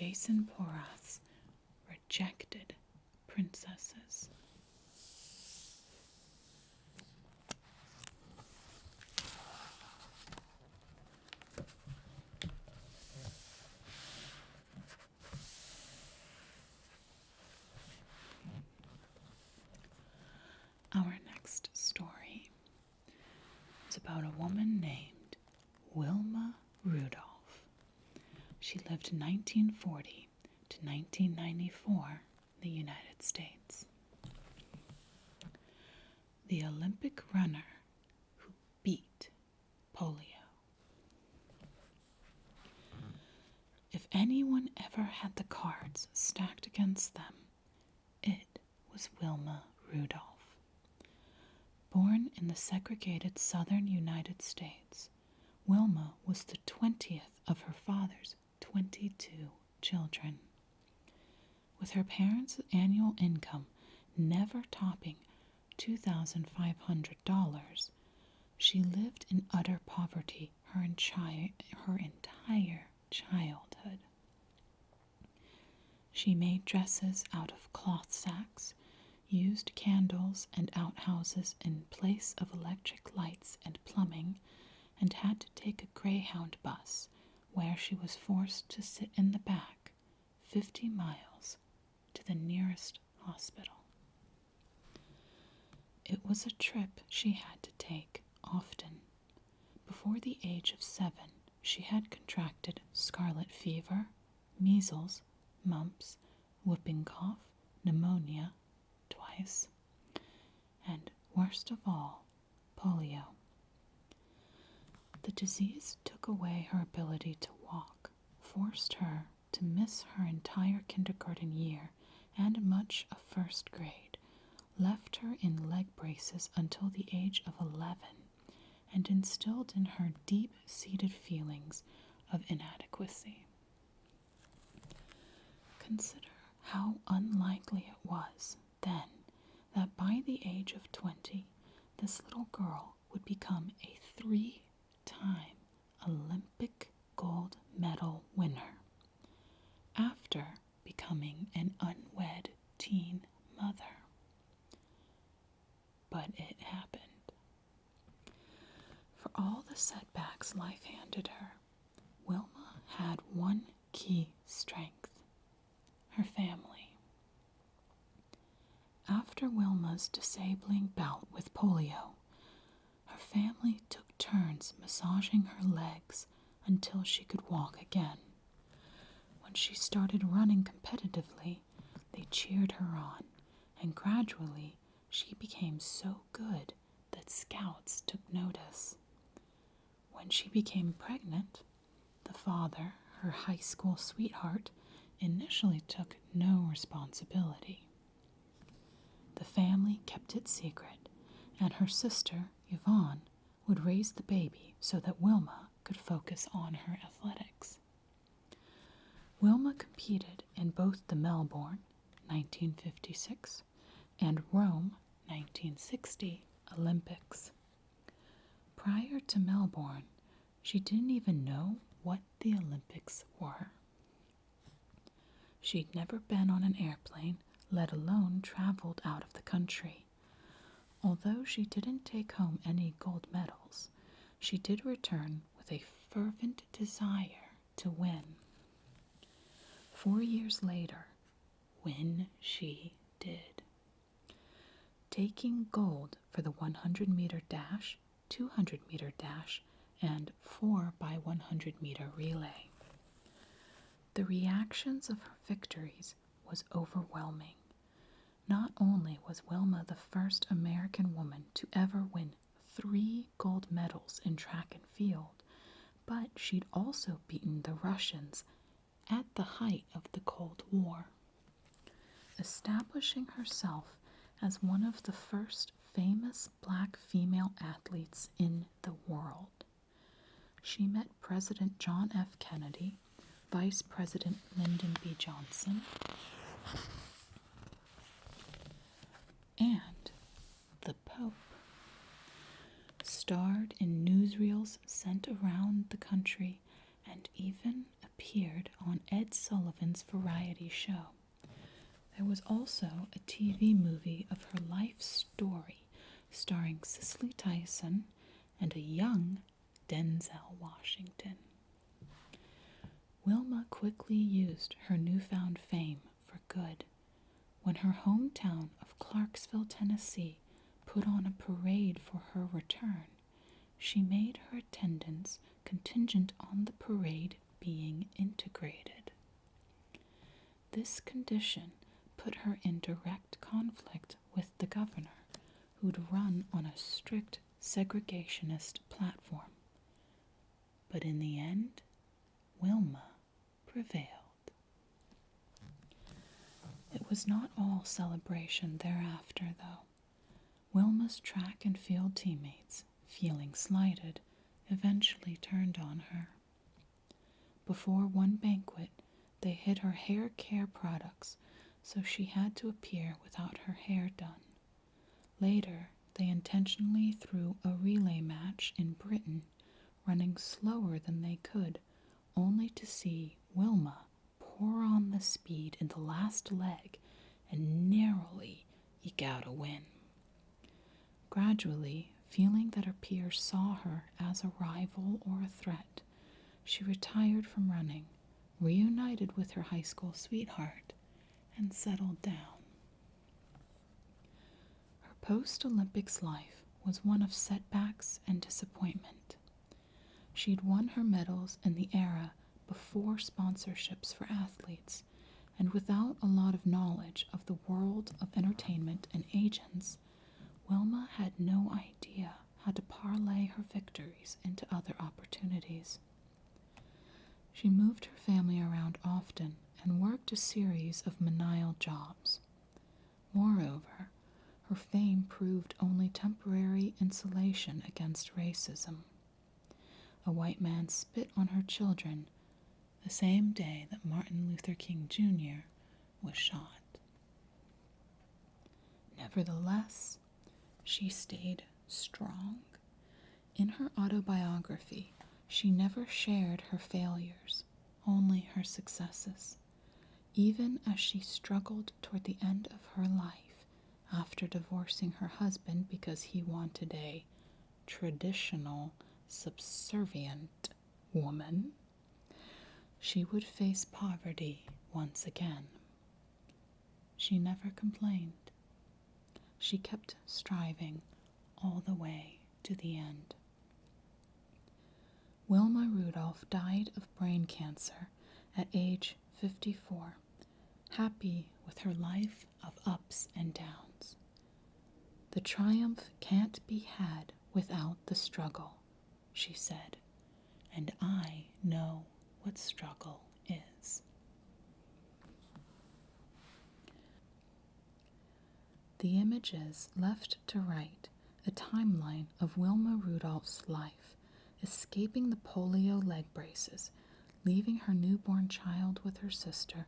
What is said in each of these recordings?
Jason Porath's Rejected Princesses. Our next story is about a woman named Wilma Rudolph. She lived 1940 to 1994 in the United States. The Olympic runner who beat polio. If anyone ever had the cards stacked against them, it was Wilma Rudolph. Born in the segregated southern United States, Wilma was the 20th of her father's 22 children. With her parents' annual income never topping $2,500, she lived in utter poverty her entire childhood. She made dresses out of cloth sacks, used candles and outhouses in place of electric lights and plumbing, and had to take a Greyhound bus where she was forced to sit in the back 50 miles to the nearest hospital. It was a trip she had to take often. Before the age of 7, she had contracted scarlet fever, measles, mumps, whooping cough, pneumonia twice, and worst of all, polio. The disease took away her ability to walk, forced her to miss her entire kindergarten year and much of first grade, left her in leg braces until the age of 11, and instilled in her deep-seated feelings of inadequacy. Consider how unlikely it was then that by the age of 20, this little girl would become a 3-time Olympic gold medal winner, after becoming an unwed teen mother. But it happened. For all the setbacks life handed her, Wilma had one key strength: her family. After Wilma's disabling bout with polio, her family took turns massaging her legs until she could walk again. When she started running competitively, they cheered her on, and gradually she became so good that scouts took notice. When she became pregnant, the father, her high school sweetheart, initially took no responsibility. The family kept it secret, and her sister, Yvonne, would raise the baby so that Wilma could focus on her athletics. Wilma competed in both the Melbourne, 1956, and Rome, 1960 Olympics. Prior to Melbourne, she didn't even know what the Olympics were. She'd never been on an airplane, let alone traveled out of the country. Although she didn't take home any gold medals, she did return with a fervent desire to win. 4 years later, when she did, taking gold for the 100-meter dash, 200-meter dash, and 4x100-meter relay. The reactions of her victories was overwhelming. Not only was Wilma the first American woman to ever win 3 gold medals in track and field, but she'd also beaten the Russians at the height of the Cold War, establishing herself as one of the first famous black female athletes in the world. She met President John F. Kennedy, Vice President Lyndon B. Johnson, and the Pope. Starred in newsreels sent around the country and even appeared on Ed Sullivan's variety show. There was also a TV movie of her life story starring Cicely Tyson and a young Denzel Washington. Wilma quickly used her newfound fame for good. When her hometown of Clarksville, Tennessee, put on a parade for her return, she made her attendance contingent on the parade being integrated. This condition put her in direct conflict with the governor, who'd run on a strict segregationist platform. But in the end, Wilma prevailed. It was not all celebration thereafter, though. Wilma's track and field teammates, feeling slighted, eventually turned on her. Before one banquet, they hid her hair care products, so she had to appear without her hair done. Later, they intentionally threw a relay match in Britain, running slower than they could, only to see Wilma pour on the speed in the last leg and narrowly eke out a win. Gradually, feeling that her peers saw her as a rival or a threat, she retired from running, reunited with her high school sweetheart, and settled down. Her post-Olympics life was one of setbacks and disappointment. She'd won her medals in the era before sponsorships for athletes, and without a lot of knowledge of the world of entertainment and agents, Wilma had no idea how to parlay her victories into other opportunities. She moved her family around often and worked a series of menial jobs. Moreover, her fame proved only temporary insulation against racism. A white man spit on her children the same day that Martin Luther King Jr. was shot. Nevertheless, she stayed strong. In her autobiography, she never shared her failures, only her successes, even as she struggled toward the end of her life after divorcing her husband because he wanted a traditional, subservient woman. She would face poverty once again. She never complained. She kept striving all the way to the end. Wilma Rudolph died of brain cancer at age 54, happy with her life of ups and downs. The triumph can't be had without the struggle, she said, and I know what struggle is. The images left to right a timeline of Wilma Rudolph's life, escaping the polio leg braces, leaving her newborn child with her sister,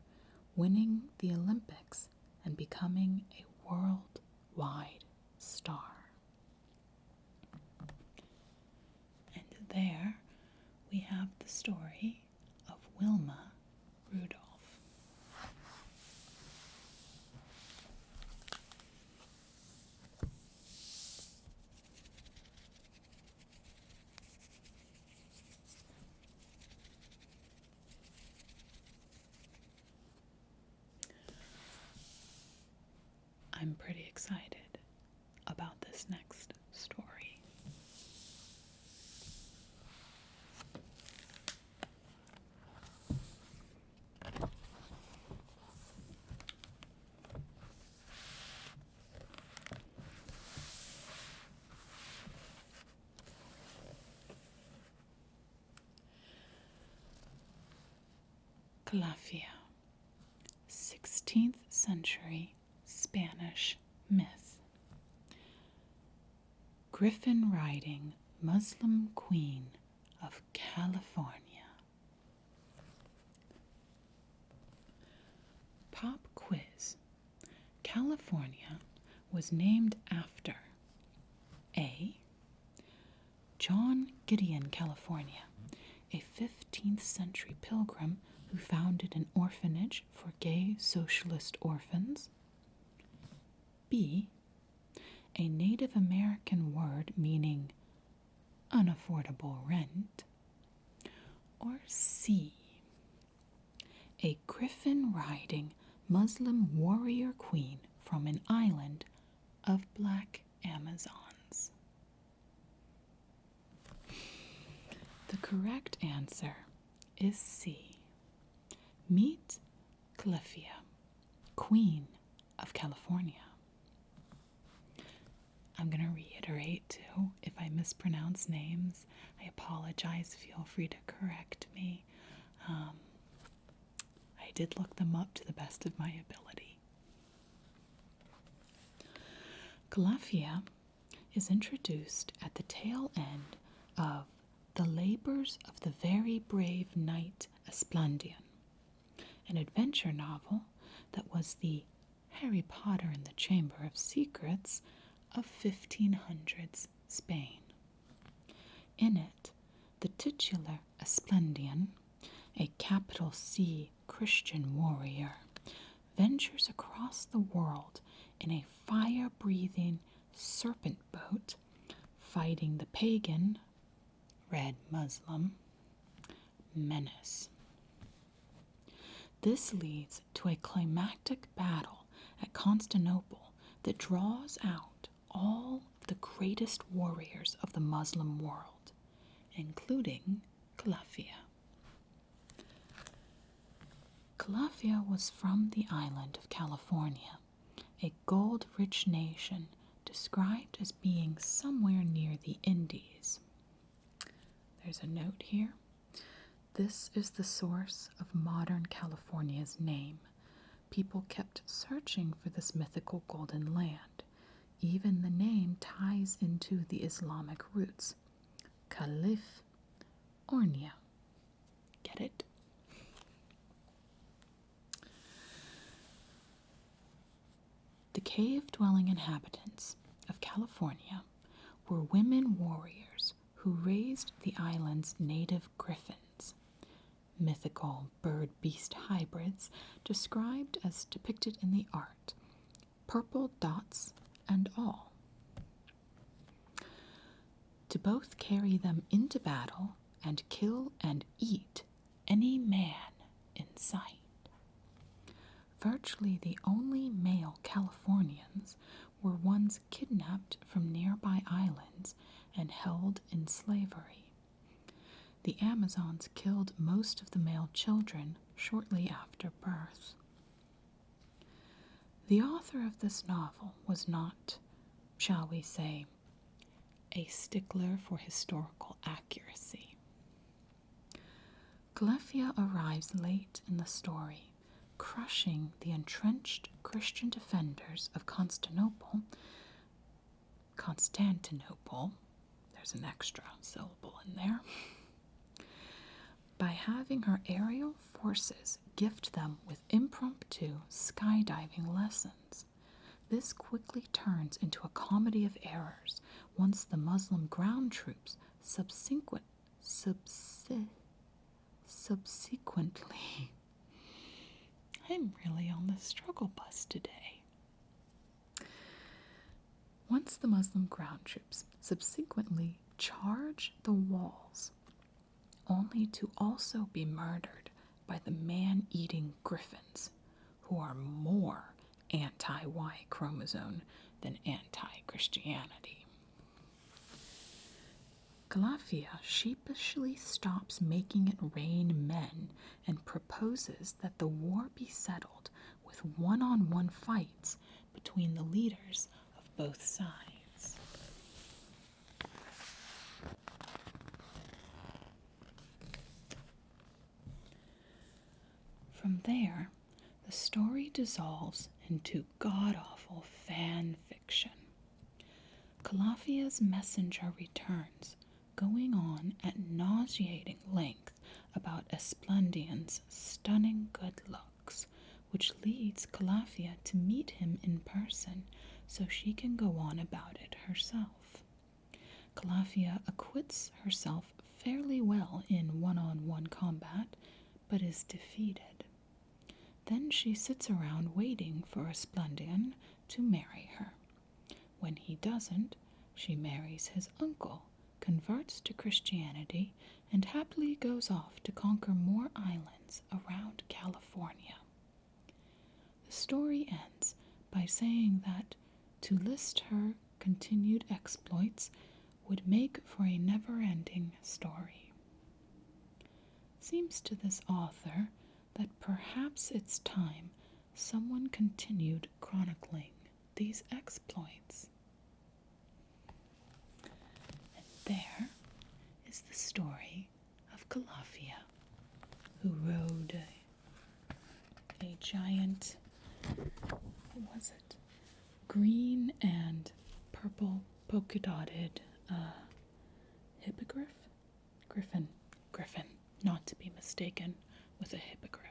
winning the Olympics, and becoming a worldwide star. And there we have the story of Wilma Rudolph. I'm pretty excited about this next story. Calafia, 16th century Spanish myth. Griffin riding Muslim queen of California. Pop quiz. California was named after A. John Gideon, California, a 15th century pilgrim who founded an orphanage for gay socialist orphans? B. A Native American word meaning unaffordable rent? Or C. A griffin-riding Muslim warrior queen from an island of black Amazons? The correct answer is C. Meet Calafia, Queen of California. I'm going to reiterate too, if I mispronounce names, I apologize. Feel free to correct me. I did look them up to the best of my ability. Calafia is introduced at the tail end of The Labors of the Very Brave Knight Esplandian, an adventure novel that was the Harry Potter and the Chamber of Secrets of 1500s Spain. In it, the titular Esplandian, a capital C Christian warrior, ventures across the world in a fire-breathing serpent boat, fighting the pagan, red Muslim, menace. This leads to a climactic battle at Constantinople that draws out all of the greatest warriors of the Muslim world, including Calafia. Calafia was from the island of California, a gold-rich nation described as being somewhere near the Indies. There's a note here. This is the source of modern California's name. People kept searching for this mythical golden land. Even the name ties into the Islamic roots. Caliph, Ornia. Get it? The cave-dwelling inhabitants of California were women warriors who raised the island's native griffins, mythical bird-beast hybrids described as depicted in the art, purple dots and all, to both carry them into battle and kill and eat any man in sight. Virtually the only male Californians were ones kidnapped from nearby islands and held in slavery. The Amazons killed most of the male children shortly after birth. The author of this novel was not, shall we say, a stickler for historical accuracy. Calafia arrives late in the story, crushing the entrenched Christian defenders of Constantinople, there's an extra syllable in there, by having her aerial forces gift them with impromptu skydiving lessons. This quickly turns into a comedy of errors once the Muslim ground troops subsequently I'm really on the struggle bus today. Once the Muslim ground troops subsequently charge the walls, only to also be murdered by the man-eating griffins, who are more anti-Y chromosome than anti-Christianity. Calafia sheepishly stops making it rain men and proposes that the war be settled with one-on-one fights between the leaders of both sides. From there, the story dissolves into god-awful fan fiction. Calafia's messenger returns, going on at nauseating length about Esplandian's stunning good looks, which leads Calafia to meet him in person so she can go on about it herself. Calafia acquits herself fairly well in one-on-one combat, but is defeated. Then she sits around waiting for Esplendian to marry her. When he doesn't, she marries his uncle, converts to Christianity, and happily goes off to conquer more islands around California. The story ends by saying that to list her continued exploits would make for a never-ending story. Seems to this author that perhaps it's time someone continued chronicling these exploits. And there is the story of Calafia, who rode a giant, what was it, green and purple polka-dotted hippogriff? Griffin, not to be mistaken with a hippogriff.